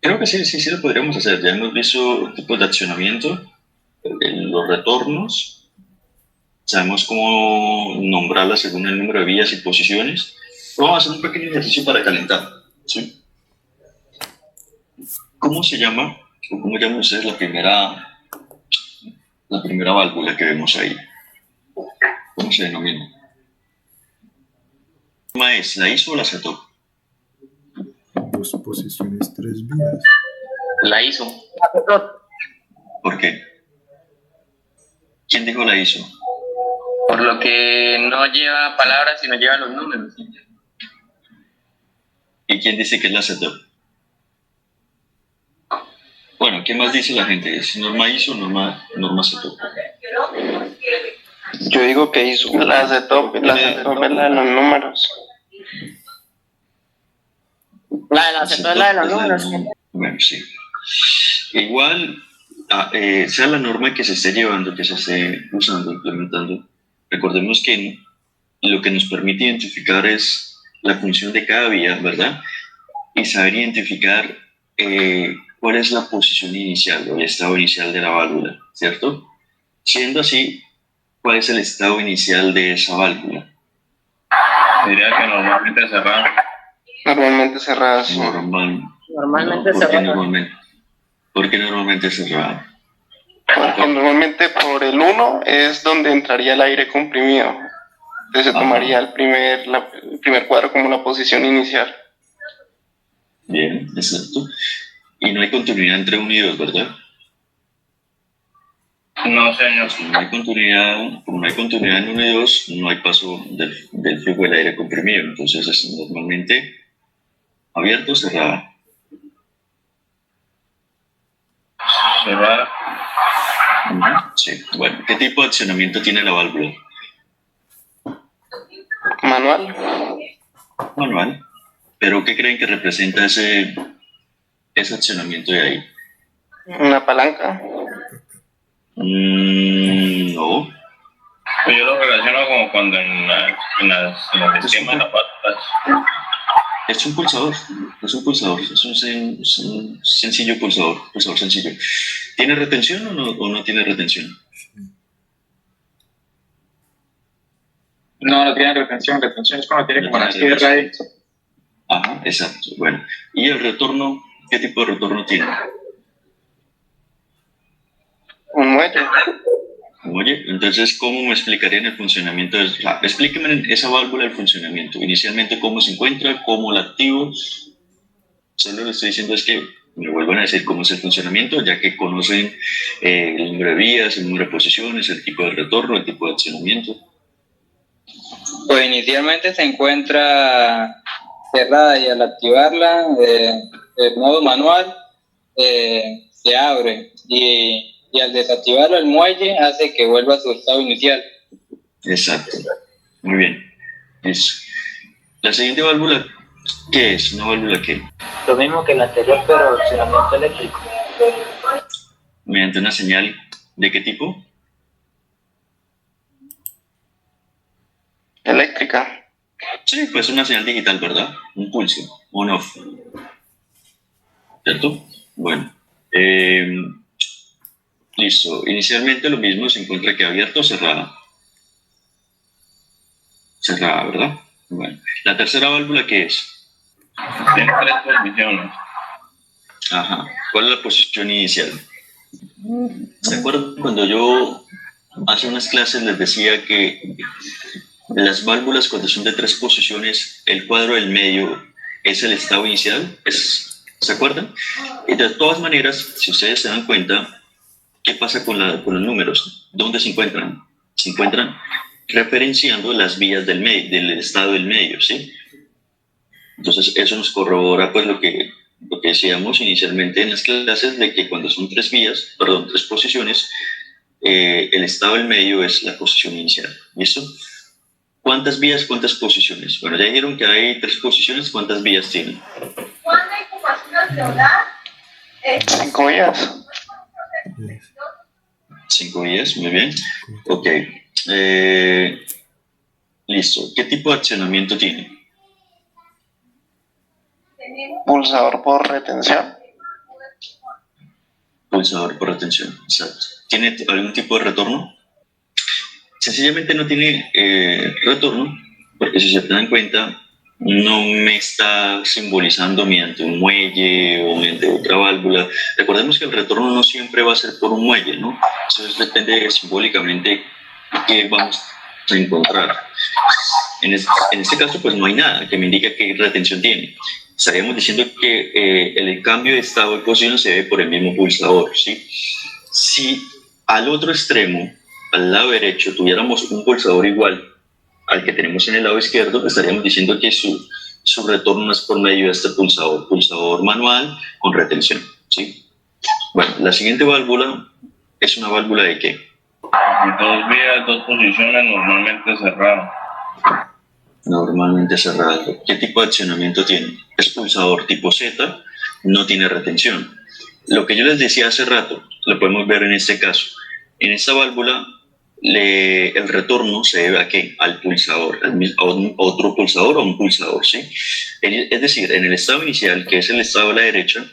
Creo que sí, sí, sí lo podríamos hacer. Ya hemos visto tipos de accionamiento, los retornos, sabemos cómo nombrarlas según el número de vías y posiciones. Vamos a hacer un pequeño ejercicio para calentar. ¿Sí? ¿Cómo se llama, o cómo llaman ustedes la primera válvula que vemos ahí? ¿Cómo se denomina? ¿Es la ISO o la CETOP? Dos posiciones, tres vías. La ISO. ¿Por qué? ¿Quién dijo la ISO? Por lo que no lleva palabras, sino lleva los números. ¿Y quién dice que es la CETOP? Bueno, ¿qué más dice la gente? ¿Es norma ISO o norma CETOP? Yo digo que ISO. La CETOP es la de los números. La de la CETOP es la de los números. Bueno, sí. Igual, sea la norma que se esté llevando, que se esté usando, implementando, recordemos que lo que nos permite identificar es la función de cada vía, ¿verdad? Y saber identificar cuál es la posición inicial o el estado inicial de la válvula, ¿cierto? Siendo así, ¿cuál es el estado inicial de esa válvula? Diría que normalmente cerrada. Normalmente cerrada, sí. Normalmente ¿Por cerrada. ¿Por qué normalmente cerrada? Porque normalmente por el 1 es donde entraría el aire comprimido. Entonces se tomaría el primer cuadro como la posición inicial. Bien, exacto. Y no hay continuidad entre 1 y 2, ¿verdad? No, señor. Como no hay continuidad en 1 y 2, no hay paso del flujo del aire comprimido. Entonces es normalmente abierto o cerrada. Cerrada. Sí. Bueno, ¿qué tipo de accionamiento tiene la válvula? Manual. Manual. ¿Pero qué creen que representa ese accionamiento de ahí? Una palanca. No. Pues yo lo relaciono como cuando en los esquemas de las patas. Es un pulsador, es un sencillo pulsador sencillo. ¿Tiene retención o no tiene retención? No tiene retención es cuando tiene como una tiene tierra ahí. Ajá, exacto. Bueno, ¿y el retorno? ¿Qué tipo de retorno tiene? Un muelle. Oye, entonces, ¿cómo me explicarían el funcionamiento? Explíqueme en esa válvula el funcionamiento. Inicialmente, ¿cómo se encuentra? ¿Cómo la activo? Solo le estoy diciendo es que me vuelvan a decir cómo es el funcionamiento, ya que conocen el número de vías, el número de posiciones, el tipo de retorno, el tipo de accionamiento. Pues inicialmente se encuentra cerrada y al activarla, el modo manual, se abre y al desactivarlo el muelle hace que vuelva a su estado inicial. Exacto. Muy bien. Eso. La siguiente válvula, ¿qué es? ¿Una válvula qué? Lo mismo que el anterior, pero accionamiento eléctrico. Mediante una señal, ¿de qué tipo? Eléctrica. Sí, pues una señal digital, ¿verdad? Un pulso, on-off. ¿Cierto? Bueno. Listo. Inicialmente lo mismo, se encuentra que abierto o cerrada. Cerrada, ¿verdad? Bueno. ¿La tercera válvula qué es? Tiene 3 posiciones. Ajá. ¿Cuál es la posición inicial? ¿Se acuerdan cuando yo hace unas clases les decía que las válvulas cuando son de 3 posiciones, el cuadro del medio es el estado inicial? ¿Se acuerdan? Y de todas maneras, si ustedes se dan cuenta, ¿qué pasa con los números? ¿Dónde se encuentran? Se encuentran referenciando las vías del estado del medio, ¿sí? Entonces eso nos corrobora pues lo que decíamos inicialmente en las clases de que cuando son 3 posiciones, el estado del medio es la posición inicial. ¿Listo? ¿Cuántas vías, cuántas posiciones? Bueno, ya dijeron que hay 3 posiciones, ¿cuántas vías tienen? 5 vías. 5 vías, muy bien. Ok. Listo. ¿Qué tipo de accionamiento tiene? Pulsador por retención. pulsador por retención, exacto. ¿Tiene algún tipo de retorno? Sencillamente no tiene retorno, porque si se dan cuenta, no me está simbolizando mediante un muelle o mediante otra válvula. Recordemos que el retorno no siempre va a ser por un muelle, ¿no? Eso depende simbólicamente qué vamos a encontrar. En este caso, pues no hay nada que me indique qué retención tiene. Estaríamos diciendo que el cambio de estado de posición se ve por el mismo pulsador, ¿sí? Si al otro extremo, al lado derecho, tuviéramos un pulsador igual al que tenemos en el lado izquierdo, estaríamos diciendo que su retorno es por medio de este pulsador manual con retención, ¿sí? Bueno, la siguiente válvula es una válvula de ¿qué? Dos vías, dos posiciones, normalmente cerrado. Normalmente cerrado. ¿Qué tipo de accionamiento tiene? Es pulsador tipo Z, no tiene retención. Lo que yo les decía hace rato, lo podemos ver en este caso. En esta válvula, el retorno se debe a ¿qué? Al pulsador, a otro pulsador o un pulsador, ¿sí? Es decir, en el estado inicial, que es el estado de la derecha,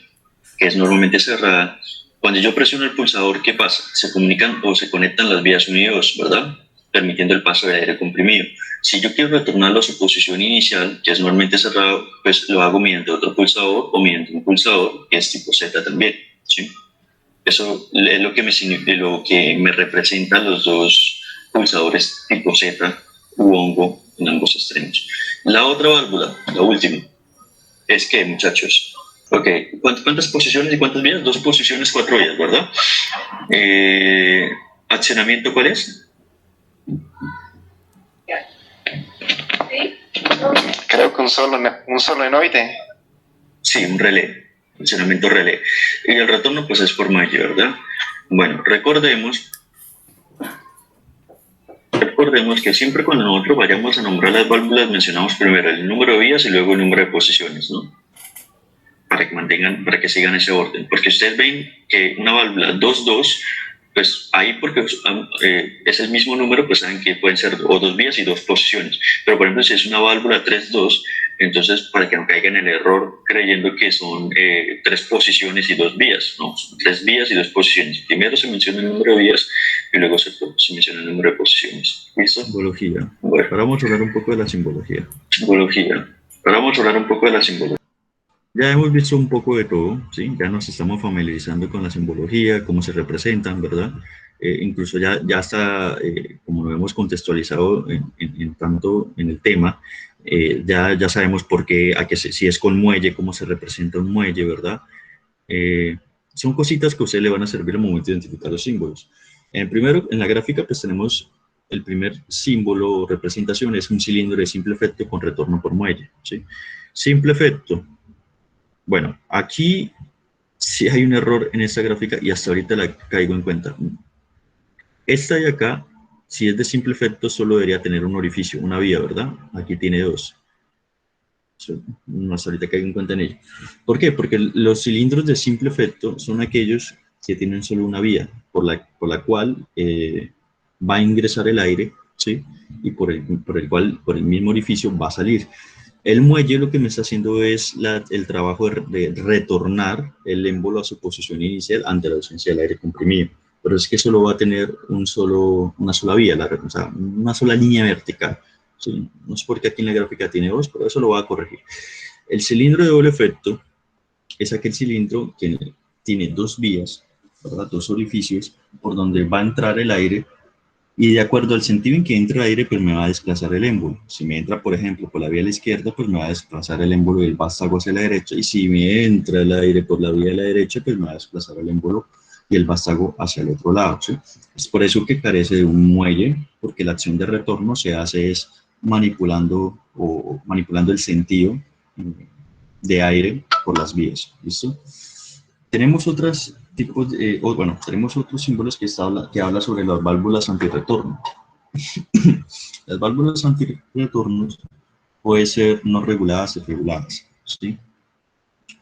que es normalmente cerrada, cuando yo presiono el pulsador, ¿qué pasa? Se comunican o se conectan las vías 1 y 2, ¿verdad? Permitiendo el paso de aire comprimido. Si yo quiero retornarlo a su posición inicial, que es normalmente cerrado, pues lo hago mediante otro pulsador o mediante un pulsador que es tipo Z también, ¿sí? Eso es lo que me representa los dos pulsadores tipo Z u hongo en ambos extremos. La otra válvula, la última, es que, muchachos, ok, ¿cuántas posiciones y cuántas vías? 2 posiciones, 4 vías, ¿verdad? ¿Accionamiento cuál es? Creo que un solenoide. Sí, un relé, funcionamiento relé. Y el retorno pues es por muelle, ¿verdad? Bueno, recordemos que siempre cuando nosotros vayamos a nombrar las válvulas mencionamos primero el número de vías y luego el número de posiciones, ¿no? Para que sigan ese orden. Porque ustedes ven que una válvula 2-2, pues ahí porque es el mismo número, pues saben que pueden ser o 2 vías y 2 posiciones. Pero por ejemplo, si es una válvula 3-2, entonces para que no caigan en el error creyendo que son 3 posiciones y 2 vías, no, son 3 vías y 2 posiciones. Primero se menciona el número de vías y luego se menciona el número de posiciones. ¿Listo? Simbología. Bueno. Ahora vamos a hablar un poco de la simbología. Ahora vamos a hablar un poco de la simbología. Ya hemos visto un poco de todo, ¿sí? Ya nos estamos familiarizando con la simbología, cómo se representan, ¿verdad? Incluso ya está, como lo hemos contextualizado tanto en el tema, ya sabemos por qué, si es con muelle, cómo se representa un muelle, ¿verdad? Son cositas que a ustedes le van a servir al momento de identificar los símbolos. Primero, en la gráfica, pues tenemos el primer símbolo o representación, es un cilindro de simple efecto con retorno por muelle, ¿sí? Simple efecto. Bueno, aquí sí hay un error en esta gráfica y hasta ahorita la caigo en cuenta. Esta de acá, si es de simple efecto, solo debería tener un orificio, una vía, ¿verdad? Aquí tiene 2. Hasta ahorita caigo en cuenta en ello. ¿Por qué? Porque los cilindros de simple efecto son aquellos que tienen solo una vía, por la cual va a ingresar el aire, ¿sí? Y por el mismo orificio va a salir. El muelle lo que me está haciendo es el trabajo de retornar el émbolo a su posición inicial ante la ausencia del aire comprimido. Pero es que solo va a tener una sola vía, o sea, una sola línea vertical. ¿Sí? No sé por qué aquí en la gráfica tiene 2, pero eso lo va a corregir. El cilindro de doble efecto es aquel cilindro que tiene 2 vías, ¿verdad? 2 orificios por donde va a entrar el aire. Y de acuerdo al sentido en que entre el aire, pues me va a desplazar el émbolo. Si me entra, por ejemplo, por la vía de la izquierda, pues me va a desplazar el émbolo y el vástago hacia la derecha. Y si me entra el aire por la vía de la derecha, pues me va a desplazar el émbolo y el vástago hacia el otro lado, ¿sí? Es por eso que carece de un muelle, porque la acción de retorno se hace es manipulando el sentido de aire por las vías, ¿listo? Tenemos otros símbolos que habla sobre las válvulas antirretorno. Las válvulas antirretorno pueden ser no reguladas y reguladas, ¿sí?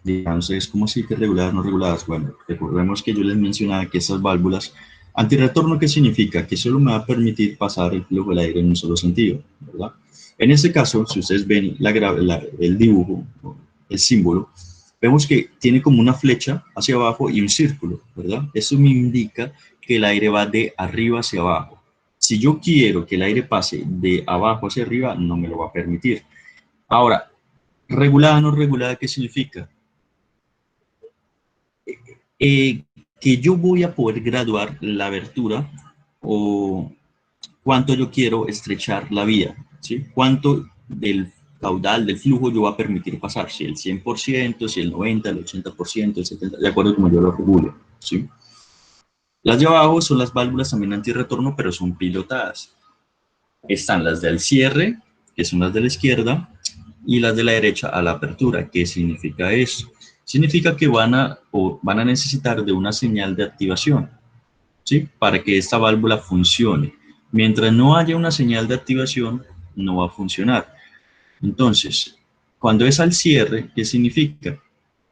Entonces, ¿cómo así que reguladas, no reguladas? Bueno, recordemos que yo les mencionaba que estas válvulas antirretorno, ¿qué significa? Que solo me va a permitir pasar el flujo del aire en un solo sentido, ¿verdad? En este caso, si ustedes ven el dibujo, el símbolo, vemos que tiene como una flecha hacia abajo y un círculo, ¿verdad? Eso me indica que el aire va de arriba hacia abajo. Si yo quiero que el aire pase de abajo hacia arriba, no me lo va a permitir. Ahora, regulada, no regulada, ¿qué significa? Que yo voy a poder graduar la abertura o cuánto yo quiero estrechar la vía, ¿sí? Cuánto del caudal, del flujo yo voy a permitir pasar, si el 100%, si el 90%, el 80%, el 70%, de acuerdo como yo lo regule, ¿sí? Las de abajo son las válvulas también antirretorno, pero son pilotadas. Están las del cierre, que son las de la izquierda, y las de la derecha a la apertura. ¿Qué significa eso? Significa que van a necesitar de una señal de activación, ¿sí? Para que esta válvula funcione. Mientras no haya una señal de activación, no va a funcionar. Entonces, cuando es al cierre, ¿qué significa?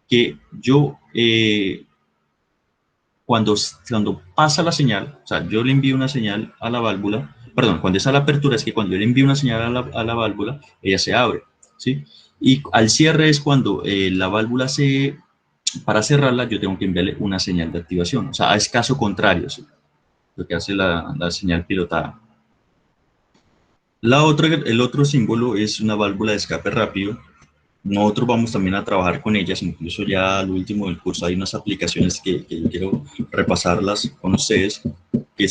Que yo, cuando pasa la señal, o sea, yo le envío una señal a la válvula, perdón, cuando es a la apertura, es que cuando yo le envío una señal a la válvula, ella se abre, ¿sí? Y al cierre es cuando la válvula para cerrarla, yo tengo que enviarle una señal de activación, o sea, es caso contrario, ¿sí? Lo que hace la señal pilotada. El otro símbolo es una válvula de escape rápido. Nosotros vamos también a trabajar con ellas, incluso ya al último del curso hay unas aplicaciones que yo quiero repasarlas con ustedes, que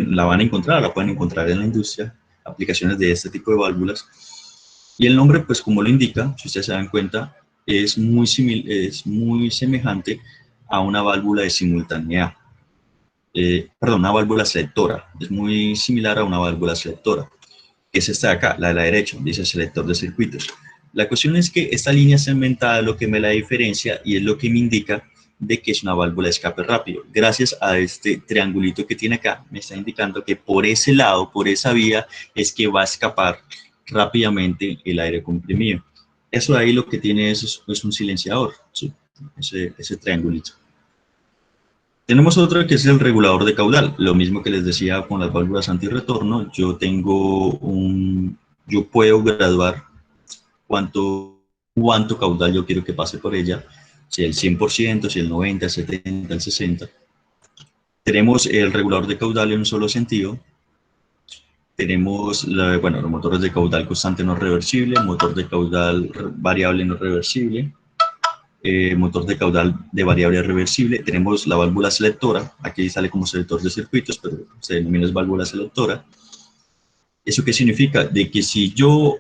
la pueden encontrar en la industria, aplicaciones de este tipo de válvulas. Y el nombre, pues como lo indica, si ustedes se dan cuenta, es muy semejante a una válvula de simultaneidad. Una válvula selectora, es muy similar a una válvula selectora, que es esta de acá, la de la derecha, dice selector de circuitos. La cuestión es que esta línea segmentada es lo que me la diferencia y es lo que me indica de que es una válvula de escape rápido. Gracias a este triangulito que tiene acá, me está indicando que por ese lado, por esa vía, es que va a escapar rápidamente el aire comprimido. Eso de ahí lo que tiene es un silenciador, ¿sí? Ese triangulito. Tenemos otro que es el regulador de caudal, lo mismo que les decía con las válvulas antirretorno. Yo puedo graduar cuánto caudal yo quiero que pase por ella, si el 100%, si el 90%, el 70%, el 60%. Tenemos el regulador de caudal en un solo sentido. Tenemos los motores de caudal constante no reversible, motor de caudal variable no reversible, motor de caudal de variable reversible. Tenemos la válvula selectora, aquí sale como selector de circuitos, pero se denomina válvula selectora. ¿Eso qué significa? De que si yo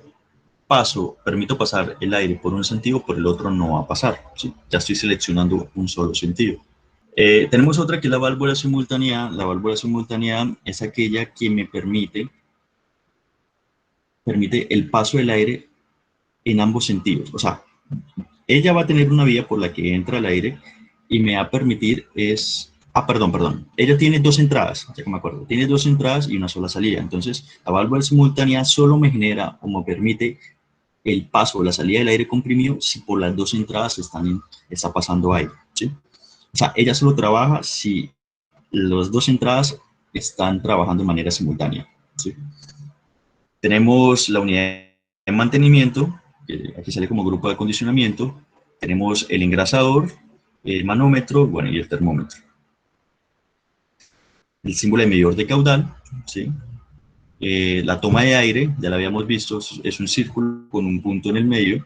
permito pasar el aire por un sentido, por el otro no va a pasar, ¿sí? Ya estoy seleccionando un solo sentido. Tenemos otra que es la válvula simultánea. La válvula simultánea es aquella que me permite el paso del aire en ambos sentidos. O sea, ella va a tener una vía por la que entra el aire y me va a permitir perdón. Ella tiene dos entradas, ya que me acuerdo. Tiene dos entradas y una sola salida. Entonces, la válvula simultánea solo me genera o me permite el paso o la salida del aire comprimido si por las dos entradas está pasando aire, ¿sí? O sea, ella solo trabaja si las dos entradas están trabajando de manera simultánea, ¿sí? Tenemos la unidad de mantenimiento, que aquí sale como grupo de acondicionamiento. Tenemos el engrasador, el manómetro, y el termómetro. El símbolo de medidor de caudal, ¿sí? La toma de aire, ya la habíamos visto, es un círculo con un punto en el medio.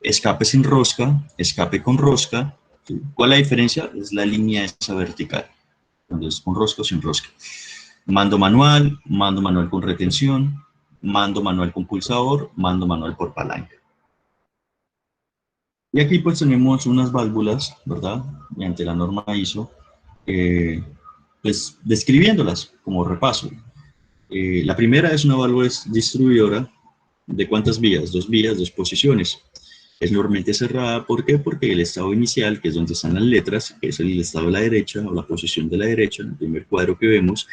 Escape sin rosca, escape con rosca. ¿Sí? ¿Cuál es la diferencia? Es la línea esa vertical, cuando es con rosca o sin rosca. Mando manual con retención, mando manual con pulsador, mando manual por palanca. Y aquí pues tenemos unas válvulas, ¿verdad? Mediante la norma ISO, pues describiéndolas como repaso. La primera es una válvula distribuidora de ¿cuántas vías? 2 vías, 2 posiciones. Es normalmente cerrada, ¿por qué? Porque el estado inicial, que es donde están las letras, que es el estado de la derecha o la posición de la derecha, en el primer cuadro que vemos,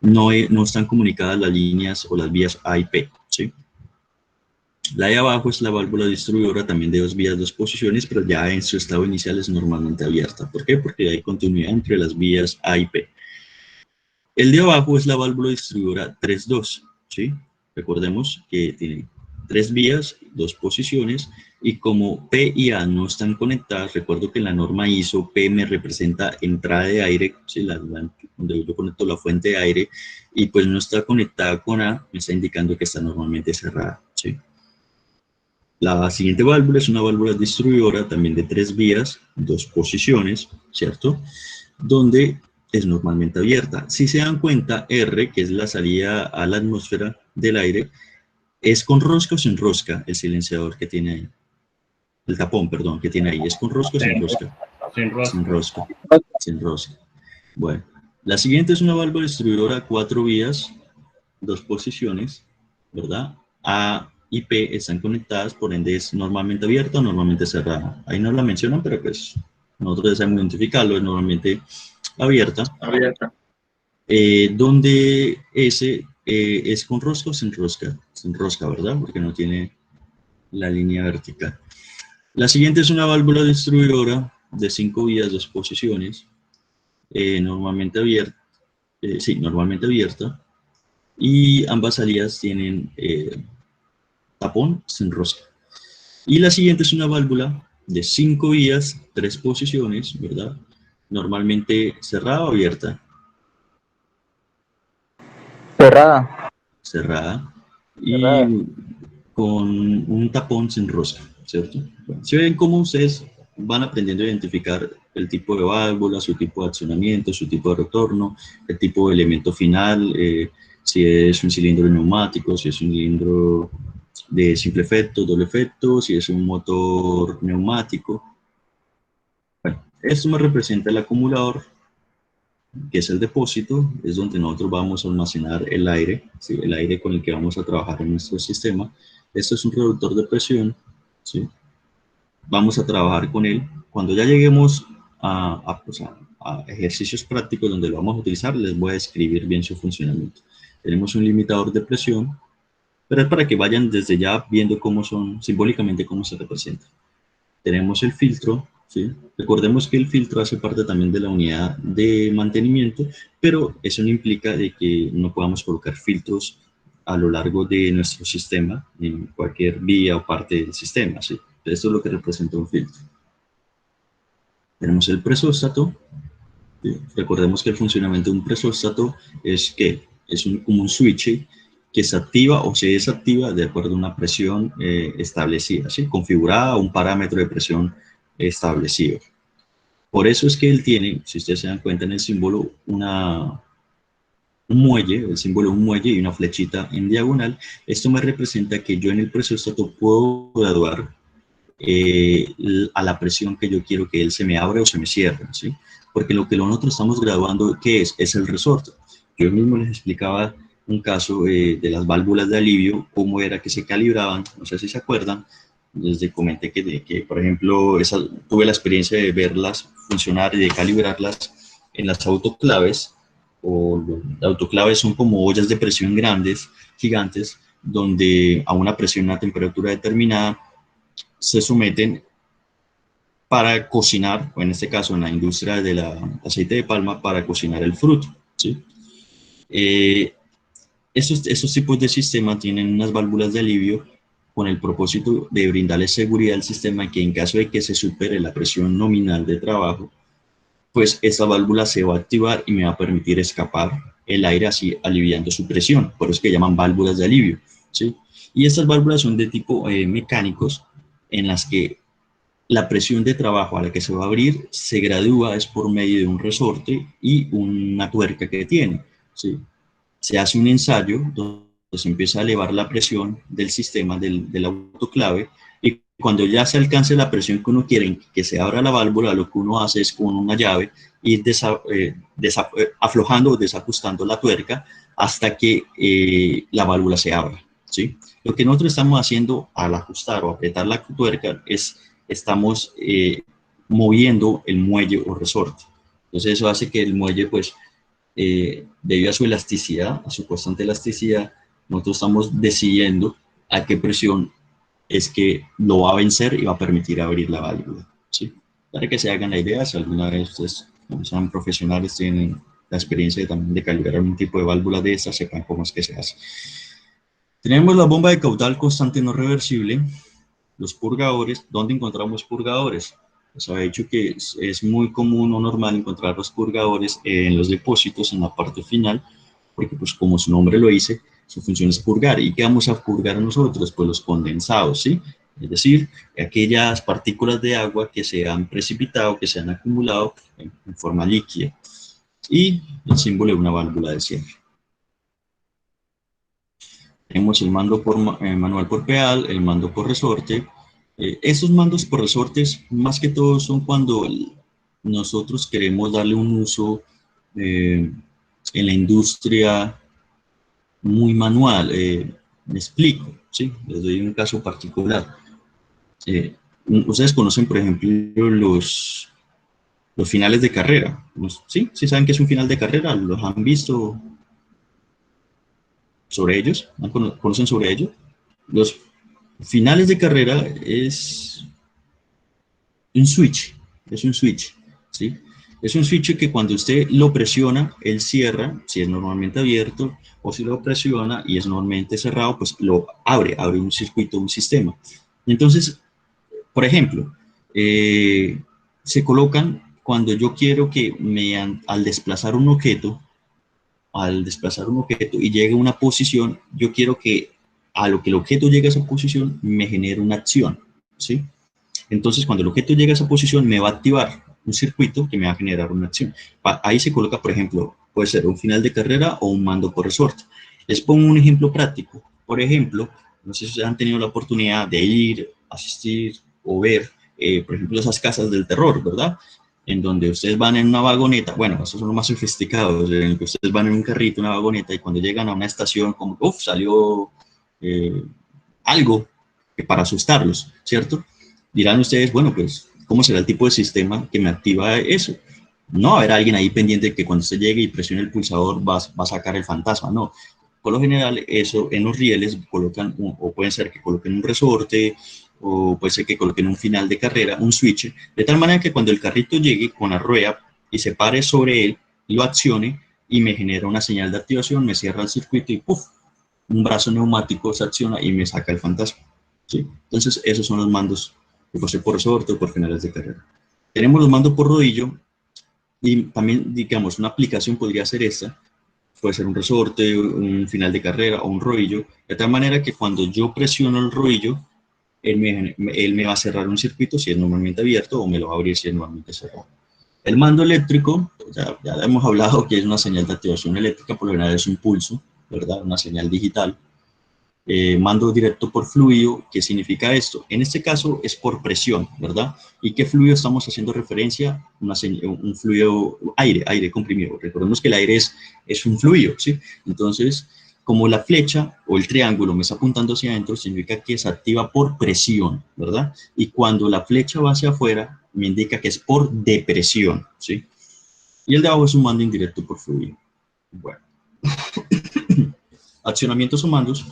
no están comunicadas las líneas o las vías A y P, ¿sí? La de abajo es la válvula distribuidora también de 2 vías, 2 posiciones, pero ya en su estado inicial es normalmente abierta. ¿Por qué? Porque hay continuidad entre las vías A y P. El de abajo es la válvula distribuidora 3-2, ¿sí? Recordemos que tiene 3 vías, 2 posiciones, y como P y A no están conectadas, recuerdo que en la norma ISO P me representa entrada de aire, ¿sí? Donde yo conecto la fuente de aire, y pues no está conectada con A, me está indicando que está normalmente cerrada, ¿sí? La siguiente válvula es una válvula distribuidora también de 3 vías, 2 posiciones, ¿cierto? Donde es normalmente abierta. Si se dan cuenta, R, que es la salida a la atmósfera del aire, ¿es con rosca o sin rosca el silenciador que tiene ahí? El tapón, perdón, que tiene ahí. ¿Es con rosca o sin rosca? Sin rosca. Sin rosca. Sin rosca. Bueno, la siguiente es una válvula distribuidora 4 vías, 2 posiciones, ¿verdad? A y P están conectadas, por ende es normalmente abierta o normalmente cerrada. Ahí no la mencionan, pero pues nosotros sabemos identificarlo, es normalmente abierta. Abierta. Donde S es con rosca o sin rosca. Sin rosca, ¿verdad? Porque no tiene la línea vertical. La siguiente es una válvula distribuidora de 5 vías, 2 posiciones, normalmente abierta. Sí, normalmente abierta. Y ambas salidas tienen tapón sin rosca. Y la siguiente es una válvula de 5 vías, 3 posiciones, ¿verdad? Normalmente cerrada o abierta. Cerrada. Cerrada. Cerrada. Y con un tapón sin rosca, ¿cierto? Bueno, si ven cómo ustedes van aprendiendo a identificar el tipo de válvula, su tipo de accionamiento, su tipo de retorno, el tipo de elemento final, si es un cilindro neumático, si es un cilindro de simple efecto, doble efecto, si es un motor neumático. Bueno, esto me representa el acumulador, que es el depósito, es donde nosotros vamos a almacenar el aire, ¿sí? El aire con el que vamos a trabajar en nuestro sistema. Esto es un reductor de presión, ¿sí? Vamos a trabajar con él. Cuando ya lleguemos pues a ejercicios prácticos donde lo vamos a utilizar, les voy a describir bien su funcionamiento. Tenemos un limitador de presión, pero es para que vayan desde ya viendo cómo son, simbólicamente cómo se representa. Tenemos el filtro, ¿sí? Recordemos que el filtro hace parte también de la unidad de mantenimiento, pero eso no implica de que no podamos colocar filtros a lo largo de nuestro sistema, en cualquier vía o parte del sistema, ¿sí? Esto es lo que representa un filtro. Tenemos el presóstato. ¿Sí? Recordemos que el funcionamiento de un presóstato es que es como un switch que se activa o se desactiva de acuerdo a una presión establecida, ¿sí? Configurada a un parámetro de presión establecido. Por eso es que él tiene, si ustedes se dan cuenta en el símbolo, un muelle, el símbolo de un muelle y una flechita en diagonal. Esto me representa que yo en el presóstato puedo graduar a la presión que yo quiero que él se me abra o se me cierre, ¿sí? Porque lo que nosotros estamos graduando, ¿qué es? Es el resorte. Yo mismo les explicaba un caso de las válvulas de alivio, cómo era que se calibraban, no sé si se acuerdan, les comenté que por ejemplo, tuve la experiencia de verlas funcionar y de calibrarlas en las autoclaves, autoclaves son como ollas de presión grandes, gigantes, donde a una presión, a una temperatura determinada, se someten para cocinar, o en este caso en la industria del aceite de palma, para cocinar el fruto, ¿sí? Estos tipos de sistemas tienen unas válvulas de alivio con el propósito de brindarle seguridad al sistema que en caso de que se supere la presión nominal de trabajo, pues esta válvula se va a activar y me va a permitir escapar el aire así aliviando su presión. Por eso es que llaman válvulas de alivio, ¿sí? Y estas válvulas son de tipo mecánicos, en las que la presión de trabajo a la que se va a abrir se gradúa es por medio de un resorte y una tuerca que tiene, ¿sí? Se hace un ensayo donde se empieza a elevar la presión del sistema del autoclave, y cuando ya se alcance la presión que uno quiere que se abra la válvula, lo que uno hace es con una llave ir aflojando o desajustando la tuerca hasta que la válvula se abra, ¿sí? Lo que nosotros estamos haciendo al ajustar o apretar la tuerca es estamos moviendo el muelle o resorte. Entonces eso hace que el muelle, pues, debido a su elasticidad, a su constante elasticidad, nosotros estamos decidiendo a qué presión es que lo va a vencer y va a permitir abrir la válvula, ¿sí? Para que se hagan la idea, si alguna vez ustedes, como sean profesionales, tienen la experiencia también de calibrar un tipo de válvula de estas, sepan cómo es que se hace. Tenemos la bomba de caudal constante no reversible, los purgadores. ¿Dónde encontramos purgadores? Pues había dicho que es muy común o normal encontrar los purgadores en los depósitos, en la parte final, porque pues como su nombre lo dice, su función es purgar. ¿Y qué vamos a purgar nosotros? Pues los condensados, ¿sí? Es decir, aquellas partículas de agua que se han precipitado, que se han acumulado en forma líquida. Y el símbolo de una válvula de cierre. Tenemos el mando manual por pedal, el mando por resorte. Esos mandos por resortes, más que todo, son cuando nosotros queremos darle un uso en la industria muy manual. Me explico, ¿sí? Les doy un caso particular. Ustedes conocen, por ejemplo, los finales de carrera. ¿Sí? ¿Sí saben qué es un final de carrera? ¿Los han visto sobre ellos? ¿Conocen sobre ellos? Los finales de carrera es un switch, ¿sí? Es un switch que cuando usted lo presiona, él cierra, si es normalmente abierto, o si lo presiona y es normalmente cerrado, pues lo abre un circuito, un sistema. Entonces, por ejemplo, se colocan cuando yo quiero que al desplazar un objeto y llegue a una posición, yo quiero que a lo que el objeto llegue a esa posición me genere una acción, ¿sí? Entonces, cuando el objeto llega a esa posición, me va a activar un circuito que me va a generar una acción. Ahí se coloca, por ejemplo, puede ser un final de carrera o un mando por resorte. Les pongo un ejemplo práctico. Por ejemplo, no sé si ustedes han tenido la oportunidad de ir, asistir o ver, por ejemplo, esas casas del terror, ¿verdad? En donde ustedes van en una vagoneta, bueno, esos son los más sofisticados, en el que ustedes van en un carrito, una vagoneta, y cuando llegan a una estación, como, salió algo que para asustarlos, ¿cierto? Dirán ustedes, bueno, pues, ¿cómo será el tipo de sistema que me activa eso? No va a haber alguien ahí pendiente de que cuando usted llegue y presione el pulsador va a sacar el fantasma, no. Por lo general, eso en los rieles colocan, o pueden ser que coloquen un resorte, o puede ser que coloquen un final de carrera, un switch, de tal manera que cuando el carrito llegue con la rueda y se pare sobre él, lo accione y me genera una señal de activación, me cierra el circuito y ¡puf! Un brazo neumático se acciona y me saca el fantasma, ¿sí? Entonces, esos son los mandos que posee por resorte o por finales de carrera. Tenemos los mandos por rodillo y también, digamos, una aplicación podría ser esta, puede ser un resorte, un final de carrera o un rodillo, de tal manera que cuando yo presiono el rodillo, él me va a cerrar un circuito si es normalmente abierto o me lo va a abrir si es normalmente cerrado. El mando eléctrico, ya hemos hablado que es una señal de activación eléctrica, por lo general es un pulso, ¿verdad? Una señal digital. Mando directo por fluido. ¿Qué significa esto? En este caso es por presión, ¿verdad? ¿Y qué fluido estamos haciendo referencia? Un fluido, aire comprimido. Recordemos que el aire es un fluido, ¿sí? Entonces, como la flecha o el triángulo me está apuntando hacia adentro, significa que se activa por presión, ¿verdad? Y cuando la flecha va hacia afuera, me indica que es por depresión, ¿sí? Y el de abajo es un mando indirecto por fluido. Bueno. Accionamientos o mandos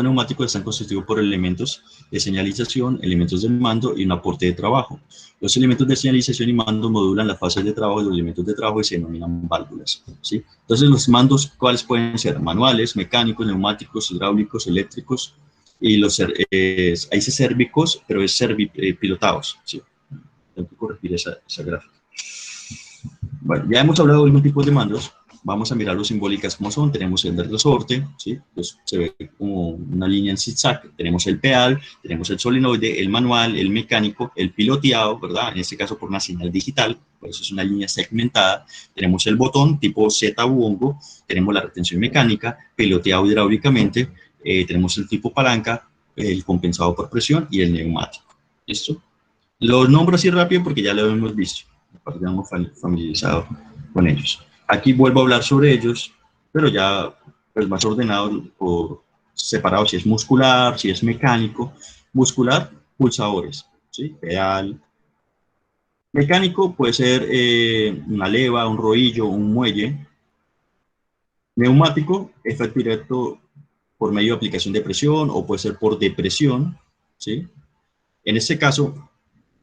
neumáticos están constituidos por elementos de señalización, elementos de mando y un aporte de trabajo. Los elementos de señalización y mando modulan las fases de trabajo de los elementos de trabajo y se denominan válvulas, ¿sí? Entonces, los mandos, ¿cuáles pueden ser? Manuales, mecánicos, neumáticos, hidráulicos, eléctricos, y los ahí se sérvicos, pero es pilotados, ¿sí? Tengo que corregir esa gráfica. Bueno, ya hemos hablado de algún tipo de mandos. Vamos a mirar los simbólicas como son. Tenemos el del resorte, ¿sí? Pues se ve como una línea en zigzag. Tenemos el pedal, tenemos el solenoide, el manual, el mecánico, el piloteado, ¿verdad? En este caso por una señal digital, por eso es una línea segmentada. Tenemos el botón tipo Z u hongo, tenemos la retención mecánica, piloteado hidráulicamente, tenemos el tipo palanca, el compensado por presión y el neumático. ¿Listo? Los nombro así rápido porque ya lo hemos visto, ya hemos familiarizado con ellos. Aquí vuelvo a hablar sobre ellos, pero ya pues, más ordenado por separado, si es muscular, si es mecánico. Muscular, pulsadores, ¿sí? Pedal. Mecánico puede ser una leva, un rodillo, un muelle. Neumático, efecto directo por medio de aplicación de presión o puede ser por depresión, ¿sí? En este caso,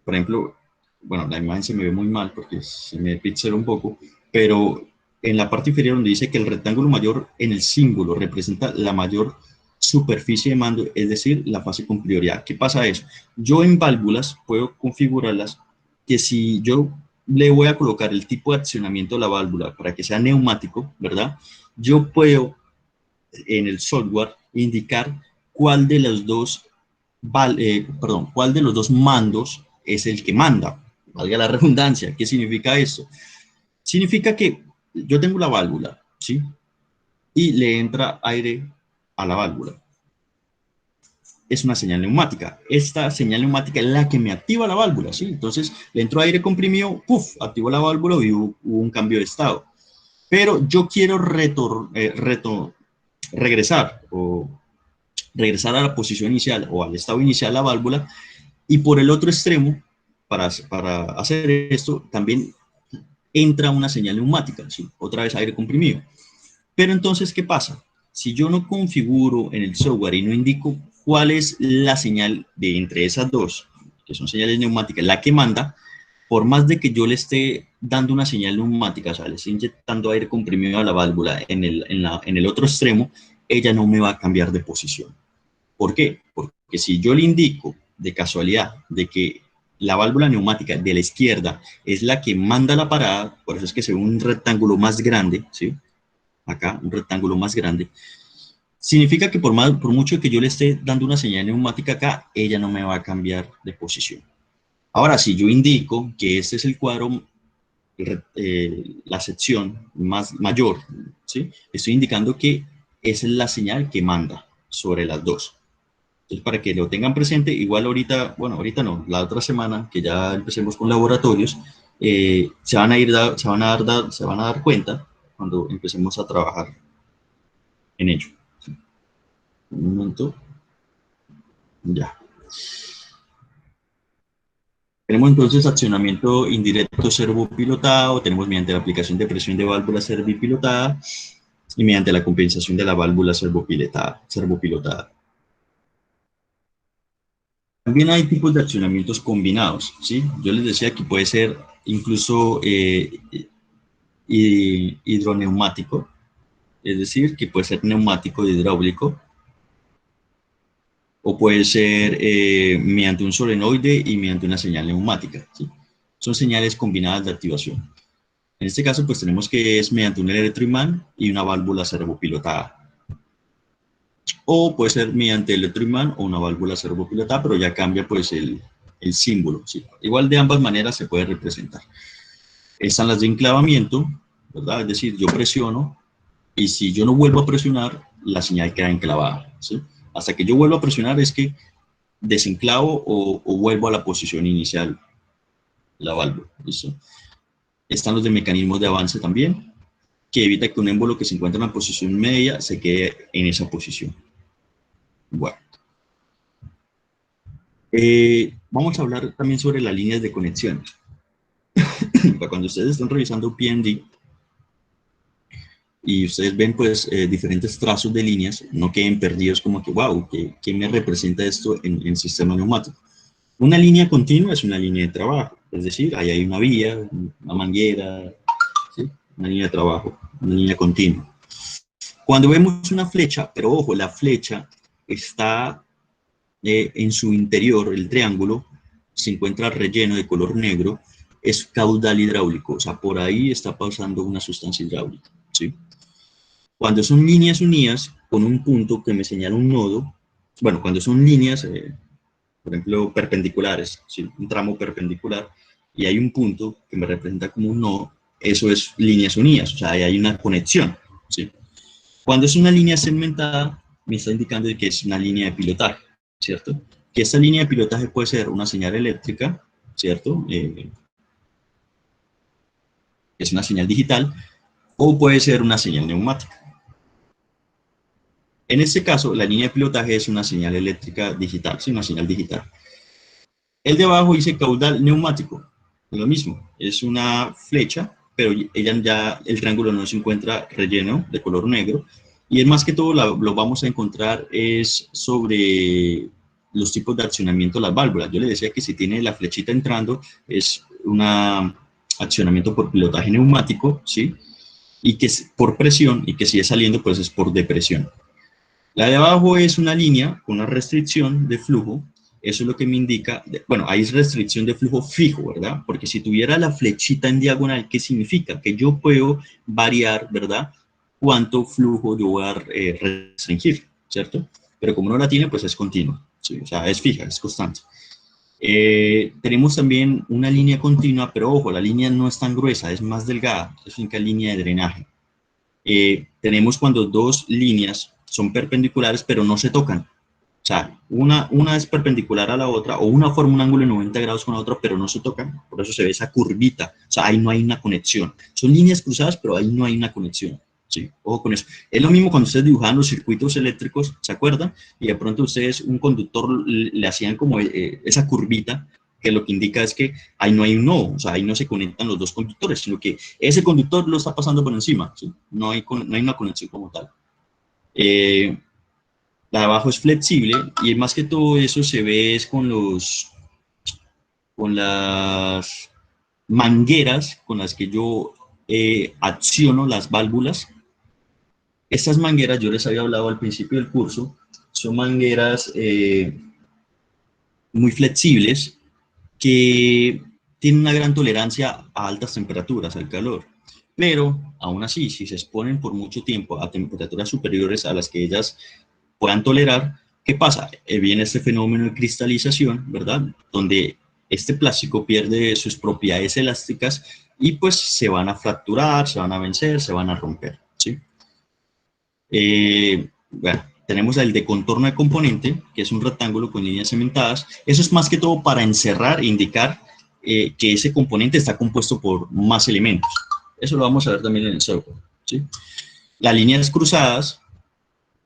por ejemplo, bueno, la imagen se me ve muy mal porque se me pixela un poco, pero en la parte inferior donde dice que el rectángulo mayor en el símbolo representa la mayor superficie de mando, es decir, la fase con prioridad. ¿Qué pasa eso? Yo en válvulas puedo configurarlas que si yo le voy a colocar el tipo de accionamiento de la válvula para que sea neumático, ¿verdad? Yo puedo en el software indicar cuál de los dos, cuál de los dos mandos es el que manda, valga la redundancia. ¿Qué significa esto? Significa que yo tengo la válvula, ¿sí? Y le entra aire a la válvula. Es una señal neumática. Esta señal neumática es la que me activa la válvula, ¿sí? Entonces, le entró aire comprimido, ¡puf!, activó la válvula y hubo un cambio de estado. Pero yo quiero regresar a la posición inicial o al estado inicial de la válvula, y por el otro extremo, para hacer esto, también entra una señal neumática, ¿sí? Otra vez aire comprimido. Pero entonces, ¿qué pasa? Si yo no configuro en el software y no indico cuál es la señal de entre esas dos, que son señales neumáticas, la que manda, por más de que yo le esté dando una señal neumática, o sea, le esté inyectando aire comprimido a la válvula en el otro extremo, ella no me va a cambiar de posición. ¿Por qué? Porque si yo le indico de casualidad de que la válvula neumática de la izquierda es la que manda la parada, por eso es que se ve un rectángulo más grande, ¿sí? Acá, un rectángulo más grande, significa que por mucho que yo le esté dando una señal neumática acá, ella no me va a cambiar de posición. Ahora, si yo indico que este es el cuadro, la sección mayor, ¿sí? Estoy indicando que esa es la señal que manda sobre las dos. Entonces, para que lo tengan presente, igual ahorita, bueno, ahorita no, la otra semana, que ya empecemos con laboratorios, se van a dar cuenta cuando empecemos a trabajar en ello. Un momento. Ya. Tenemos entonces accionamiento indirecto servopilotado, tenemos mediante la aplicación de presión de válvula servipilotada y mediante la compensación de la válvula servopilotada. También hay tipos de accionamientos combinados, ¿sí? Yo les decía que puede ser incluso hidroneumático, es decir, que puede ser neumático e hidráulico, o puede ser mediante un solenoide y mediante una señal neumática, ¿sí? Son señales combinadas de activación. En este caso, pues tenemos que es mediante un electroimán y una válvula servopilotada. O puede ser mediante electroimán o una válvula servopilotada, pero ya cambia pues el símbolo, ¿sí? Igual de ambas maneras se puede representar. Están las de enclavamiento, ¿verdad? Es decir, yo presiono y si yo no vuelvo a presionar, la señal queda enclavada, ¿sí? Hasta que yo vuelvo a presionar es que desenclavo o vuelvo a la posición inicial la válvula, ¿listo? Están los de mecanismos de avance también, que evita que un émbolo que se encuentra en la posición media se quede en esa posición. Bueno. Vamos a hablar también sobre las líneas de conexión. Para cuando ustedes están revisando un PND y ustedes ven pues diferentes trazos de líneas, no queden perdidos como que, wow, ¿qué me representa esto en sistema neumático? Una línea continua es una línea de trabajo, es decir, ahí hay una vía, una manguera, ¿sí? Una línea de trabajo, una línea continua. Cuando vemos una flecha, pero ojo, la flecha está en su interior, el triángulo, se encuentra relleno de color negro, es caudal hidráulico, o sea, por ahí está pasando una sustancia hidráulica, ¿sí? Cuando son líneas unidas con un punto que me señala un nodo, bueno, cuando son líneas, por ejemplo, perpendiculares, ¿sí? Un tramo perpendicular, y hay un punto que me representa como un nodo, eso es líneas unidas, o sea, ahí hay una conexión, ¿sí? Cuando es una línea segmentada, me está indicando que es una línea de pilotaje, ¿cierto? Que esta línea de pilotaje puede ser una señal eléctrica, ¿cierto? Es una señal digital, o puede ser una señal neumática. En este caso, la línea de pilotaje es una señal eléctrica digital, sí, una señal digital. El de abajo dice caudal neumático, es lo mismo, es una flecha, pero el triángulo no se encuentra relleno de color negro, y es más que todo lo vamos a encontrar es sobre los tipos de accionamiento de las válvulas. Yo le decía que si tiene la flechita entrando, es un accionamiento por pilotaje neumático, ¿sí? Y que es por presión, y que si es saliendo, pues es por depresión. La de abajo es una línea con una restricción de flujo. Eso es lo que me indica, bueno, ahí es restricción de flujo fijo, ¿verdad? Porque si tuviera la flechita en diagonal, ¿qué significa? Que yo puedo variar, ¿verdad? Cuánto flujo yo voy a restringir, ¿cierto? Pero como no la tiene, pues es continua, ¿sí? O sea, es fija, es constante. Tenemos también una línea continua, pero ojo, la línea no es tan gruesa, es más delgada, es una línea de drenaje. Tenemos cuando dos líneas son perpendiculares, pero no se tocan. O sea, una es perpendicular a la otra, o una forma un ángulo de 90 grados con la otra, pero no se tocan, por eso se ve esa curvita. O sea, ahí no hay una conexión. Son líneas cruzadas, pero ahí no hay una conexión. Sí, ojo con eso. Es lo mismo cuando ustedes dibujaban los circuitos eléctricos, ¿se acuerdan? Y de pronto ustedes, un conductor, le hacían como esa curvita, que lo que indica es que ahí no hay un nodo, o sea, ahí no se conectan los dos conductores, sino que ese conductor lo está pasando por encima, ¿sí? No hay una conexión como tal. La de abajo es flexible, y más que todo eso se ve es con las mangueras con las que yo acciono las válvulas. Estas mangueras, yo les había hablado al principio del curso, son mangueras muy flexibles que tienen una gran tolerancia a altas temperaturas, al calor. Pero, aún así, si se exponen por mucho tiempo a temperaturas superiores a las que ellas puedan tolerar, ¿qué pasa? Viene este fenómeno de cristalización, ¿verdad? Donde este plástico pierde sus propiedades elásticas y pues se van a fracturar, se van a vencer, se van a romper, ¿sí? Bueno, tenemos el de contorno de componente, que es un rectángulo con líneas cementadas. Eso es más que todo para encerrar e indicar que ese componente está compuesto por más elementos. Eso lo vamos a ver también en el software, ¿sí? Las líneas cruzadas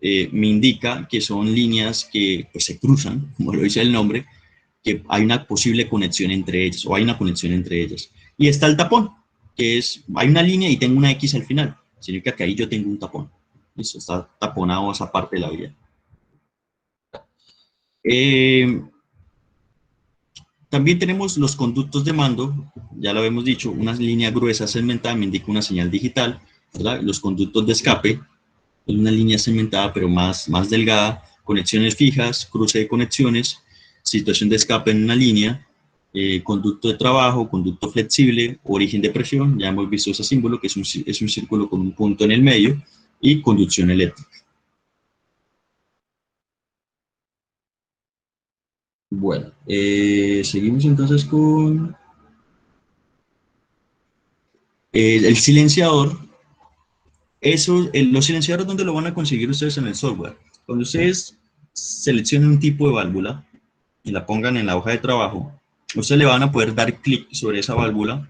me indica que son líneas que pues, se cruzan, como lo dice el nombre, que hay una posible conexión entre ellas, o hay una conexión entre ellas. Y está el tapón, que es, hay una línea y tengo una X al final, significa que ahí yo tengo un tapón. Listo, está taponado esa parte de la vía. También tenemos los conductos de mando, ya lo habíamos dicho, una línea gruesa segmentada me indica una señal digital, ¿verdad? Los conductos de escape, es una línea segmentada pero más delgada, conexiones fijas, cruce de conexiones, situación de escape en una línea, conducto de trabajo, conducto flexible, origen de presión, ya hemos visto ese símbolo que es un círculo con un punto en el medio, y conducción eléctrica. Bueno, seguimos entonces con el silenciador. Los silenciadores, ¿dónde lo van a conseguir ustedes en el software? Cuando ustedes seleccionen un tipo de válvula y la pongan en la hoja de trabajo, ustedes le van a poder dar clic sobre esa válvula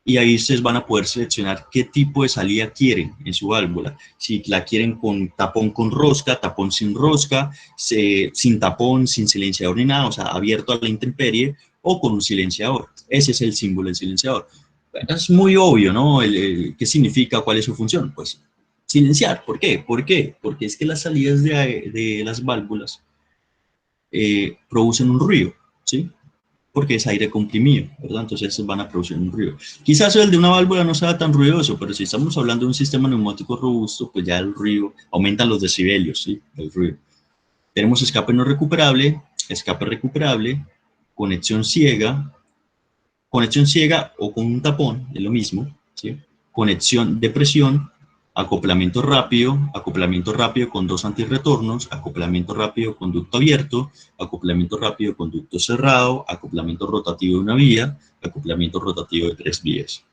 y ahí ustedes van a poder seleccionar qué tipo de salida quieren en su válvula. Si la quieren con tapón con rosca, tapón sin rosca, sin tapón, sin silenciador ni nada, o sea, abierto a la intemperie, o con un silenciador. Ese es el símbolo del silenciador. Es muy obvio, ¿no? ¿Qué significa? ¿Cuál es su función? Pues silenciar. ¿Por qué? ¿Por qué? Porque es que las salidas de las válvulas producen un ruido, ¿sí? Porque es aire comprimido, ¿verdad? Entonces van a producir un ruido. Quizás el de una válvula no sea tan ruidoso, pero si estamos hablando de un sistema neumático robusto, pues ya el ruido aumenta los decibelios, ¿sí? El ruido. Tenemos escape no recuperable, escape recuperable, conexión ciega o con un tapón, es lo mismo, ¿sí? Conexión de presión, acoplamiento rápido con dos antirretornos, acoplamiento rápido con ducto abierto, acoplamiento rápido con ducto cerrado, acoplamiento rotativo de una vía, acoplamiento rotativo de 3 vías.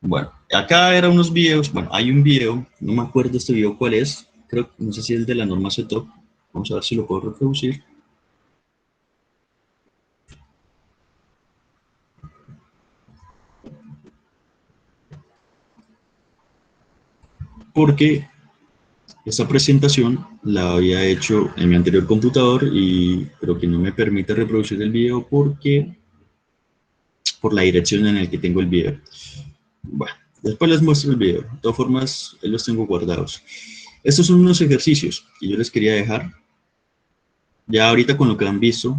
Bueno, acá eran unos videos, bueno, hay un video, no me acuerdo este video cuál es, creo, no sé si es el de la norma CETOP, vamos a ver si lo puedo reproducir. Porque esta presentación la había hecho en mi anterior computador y creo que no me permite reproducir el video por la dirección en la que tengo el video. Bueno, después les muestro el video. De todas formas, los tengo guardados. Estos son unos ejercicios que yo les quería dejar. Ya ahorita con lo que han visto,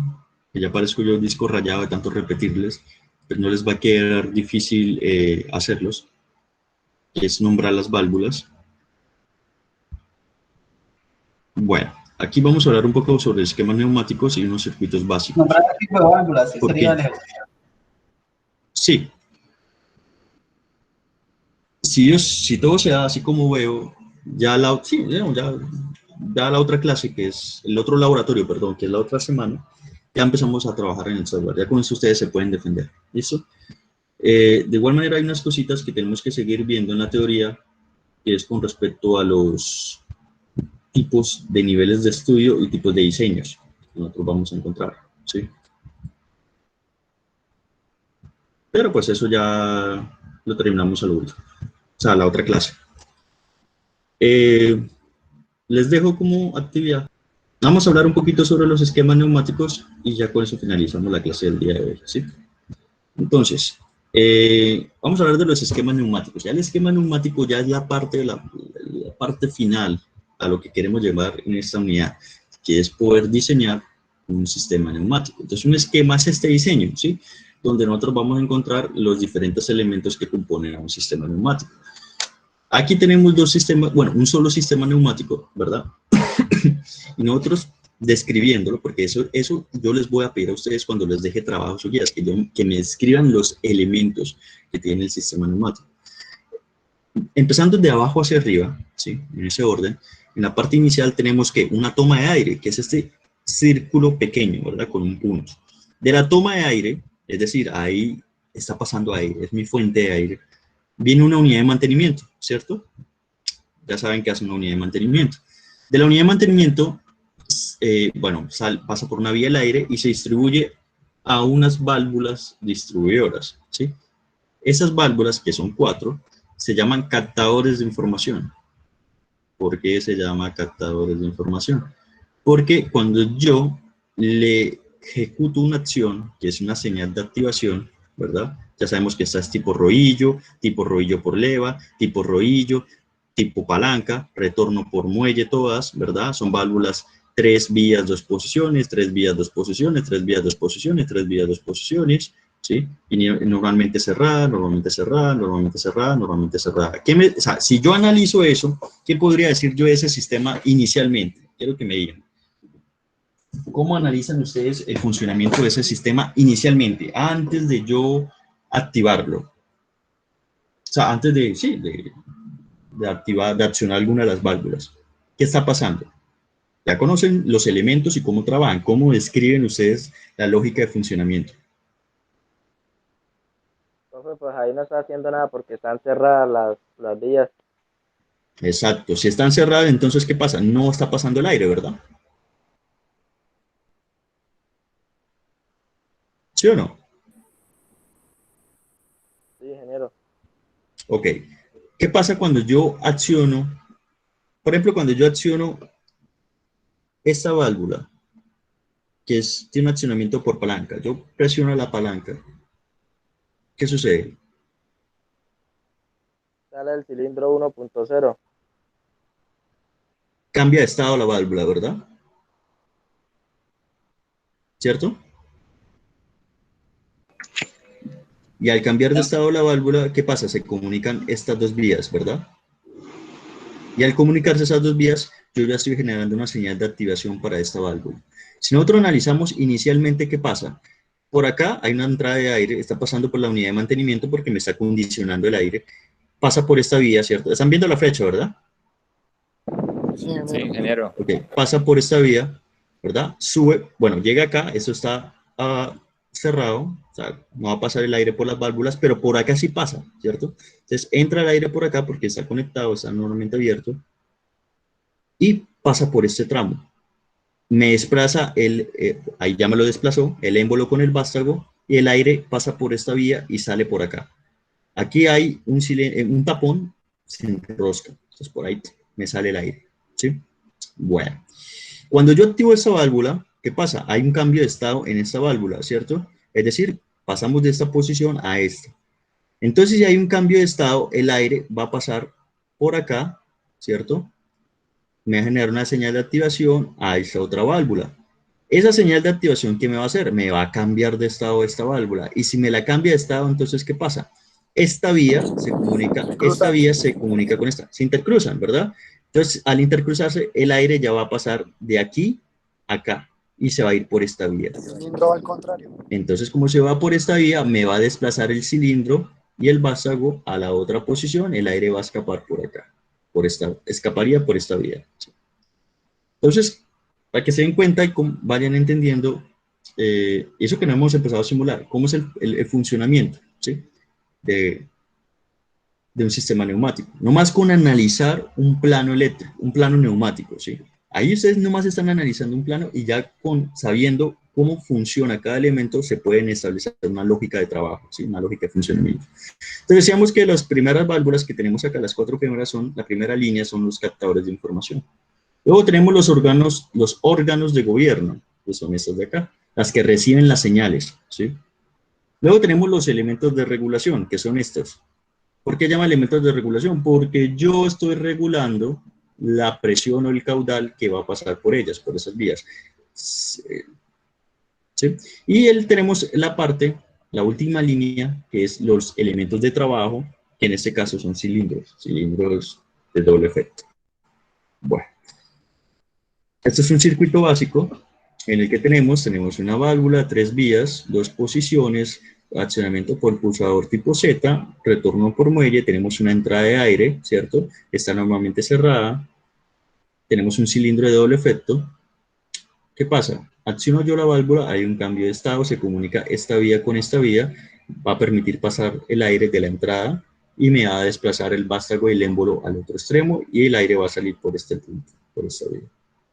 que ya parezco yo disco rayado de tanto repetirles, pues no les va a quedar difícil hacerlos. Es nombrar las válvulas. Bueno, aquí vamos a hablar un poco sobre esquemas neumáticos y unos circuitos básicos. Nombrar el tipo de válvulas, ¿Por sería qué? el Sí. Si todo se da así como veo, ya la otra clase, que es el otro laboratorio, perdón, que es la otra semana, ya empezamos a trabajar en el software. Ya con eso ustedes se pueden defender. ¿Listo? De igual manera hay unas cositas que tenemos que seguir viendo en la teoría, que es con respecto a los tipos de niveles de estudio y tipos de diseños que nosotros vamos a encontrar, ¿sí? Pero pues eso ya lo terminamos al último, o sea, la otra clase. Les dejo como actividad. Vamos a hablar un poquito sobre los esquemas neumáticos y ya con eso finalizamos la clase del día de hoy, ¿sí? Entonces, vamos a hablar de los esquemas neumáticos. Ya el esquema neumático ya es la parte final a lo que queremos llevar en esta unidad, que es poder diseñar un sistema neumático. Entonces, un esquema es este diseño, ¿sí? Donde nosotros vamos a encontrar los diferentes elementos que componen a un sistema neumático. Aquí tenemos dos sistemas, bueno, un solo sistema neumático, ¿verdad? Y nosotros describiéndolo, porque eso yo les voy a pedir a ustedes cuando les deje trabajos o guías, que me escriban los elementos que tiene el sistema neumático. Empezando de abajo hacia arriba, ¿sí? En ese orden, en la parte inicial tenemos que una toma de aire, que es este círculo pequeño, ¿verdad? Con un punto. De la toma de aire, es decir, ahí está pasando aire, es mi fuente de aire, viene una unidad de mantenimiento, ¿cierto? Ya saben que hace una unidad de mantenimiento. De la unidad de mantenimiento, bueno, pasa por una vía del aire y se distribuye a unas válvulas distribuidoras, ¿sí? Esas válvulas, que son 4, se llaman captadores de información. ¿Por qué se llama captadores de información? Porque cuando yo le ejecuto una acción, que es una señal de activación, ¿verdad? Ya sabemos que esta es tipo rodillo por leva, tipo rodillo, tipo palanca, retorno por muelle, todas, ¿verdad? Son válvulas 3 vías, 2 posiciones, 3 vías, 2 posiciones, 3 vías, 2 posiciones, 3 vías, 2 posiciones, ¿sí? Y normalmente cerrada, normalmente cerrada, normalmente cerrada, normalmente cerrada. O sea, si yo analizo eso, ¿qué podría decir yo de ese sistema inicialmente? Quiero que me digan. ¿Cómo analizan ustedes el funcionamiento de ese sistema inicialmente, antes de yo activarlo? O sea, antes de, sí, de activar, de accionar alguna de las válvulas. ¿Qué está pasando? Ya conocen los elementos y cómo trabajan, cómo describen ustedes la lógica de funcionamiento. Profe, pues ahí no está haciendo nada porque están cerradas las vías. Exacto. Si están cerradas, entonces, ¿qué pasa? No está pasando el aire, ¿verdad? ¿Sí o no? Sí, ingeniero. Ok. ¿Qué pasa cuando yo acciono? Por ejemplo, cuando yo acciono esta válvula, que tiene un accionamiento por palanca. Yo presiono la palanca. ¿Qué sucede? Sale el cilindro 1.0. Cambia de estado la válvula, ¿verdad? ¿Cierto? Y al cambiar de estado la válvula, ¿qué pasa? Se comunican estas dos vías, ¿verdad? Y al comunicarse esas dos vías, yo ya estoy generando una señal de activación para esta válvula. Si nosotros analizamos inicialmente, ¿qué pasa? Por acá hay una entrada de aire, está pasando por la unidad de mantenimiento porque me está condicionando el aire. Pasa por esta vía, ¿cierto? Están viendo la flecha, ¿verdad? Sí, ingeniero. Ok, pasa por esta vía, ¿verdad? Sube, bueno, llega acá, esto está cerrado, o sea, no va a pasar el aire por las válvulas, pero por acá sí pasa, ¿cierto? Entonces entra el aire por acá porque está conectado, está normalmente abierto, y pasa por este tramo. Me desplaza, ahí ya me lo desplazó, el émbolo con el vástago, y el aire pasa por esta vía y sale por acá. Aquí hay un tapón, se enrosca, entonces por ahí me sale el aire, ¿sí? Bueno, cuando yo activo esta válvula, ¿qué pasa? Hay un cambio de estado en esta válvula, ¿cierto? Es decir, pasamos de esta posición a esta. Entonces, si hay un cambio de estado, el aire va a pasar por acá, ¿cierto? Me va a generar una señal de activación a esta otra válvula. Esa señal de activación, ¿qué me va a hacer? Me va a cambiar de estado esta válvula. Y si me la cambia de estado, entonces, ¿qué pasa? Esta vía se comunica con esta, se intercruzan, ¿verdad? Entonces, al intercruzarse, el aire ya va a pasar de aquí a acá y se va a ir por esta vía. El cilindro al contrario. Entonces, como se va por esta vía, me va a desplazar el cilindro y el vástago a la otra posición, el aire va a escapar por acá, escaparía por esta vía. Entonces, para que se den cuenta y vayan entendiendo eso que no hemos empezado a simular, cómo es el funcionamiento, ¿sí? de un sistema neumático. No más con analizar un plano eléctrico, un plano neumático, ¿sí? Ahí ustedes nomás están analizando un plano y ya sabiendo cómo funciona cada elemento se pueden establecer una lógica de trabajo, ¿sí? Una lógica de funcionamiento. Entonces decíamos que las primeras válvulas que tenemos acá, las 4 primeras la primera línea son los captadores de información. Luego tenemos los órganos de gobierno, que son estas de acá, las que reciben las señales, ¿sí? Luego tenemos los elementos de regulación, que son estos. ¿Por qué llama elementos de regulación? Porque yo estoy regulando la presión o el caudal que va a pasar por ellas, por esas vías. ¿Sí? Y tenemos la última línea, que es los elementos de trabajo, que en este caso son cilindros de doble efecto. Bueno, este es un circuito básico en el que tenemos una válvula, 3 vías, 2 posiciones, accionamiento por pulsador tipo Z, retorno por muelle, tenemos una entrada de aire, ¿cierto? Está normalmente cerrada, tenemos un cilindro de doble efecto. ¿Qué pasa? Acciono yo la válvula, hay un cambio de estado, se comunica esta vía con esta vía, va a permitir pasar el aire de la entrada y me va a desplazar el vástago y el émbolo al otro extremo y el aire va a salir por este punto, por esta vía.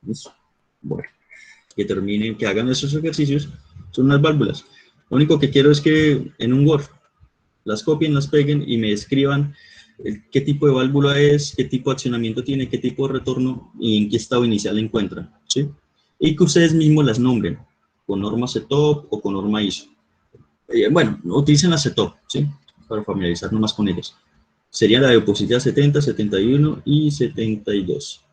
¿Listo? Bueno, que hagan esos ejercicios, son unas válvulas. Lo único que quiero es que en un Word las copien, las peguen y me escriban qué tipo de válvula es, qué tipo de accionamiento tiene, qué tipo de retorno y en qué estado inicial la encuentran, ¿sí? Y que ustedes mismos las nombren, con norma CETOP o con norma ISO. Bueno, utilicen la CETOP, ¿sí? Para familiarizarnos más con ellas. Sería la de diapositiva 70, 71 y 72.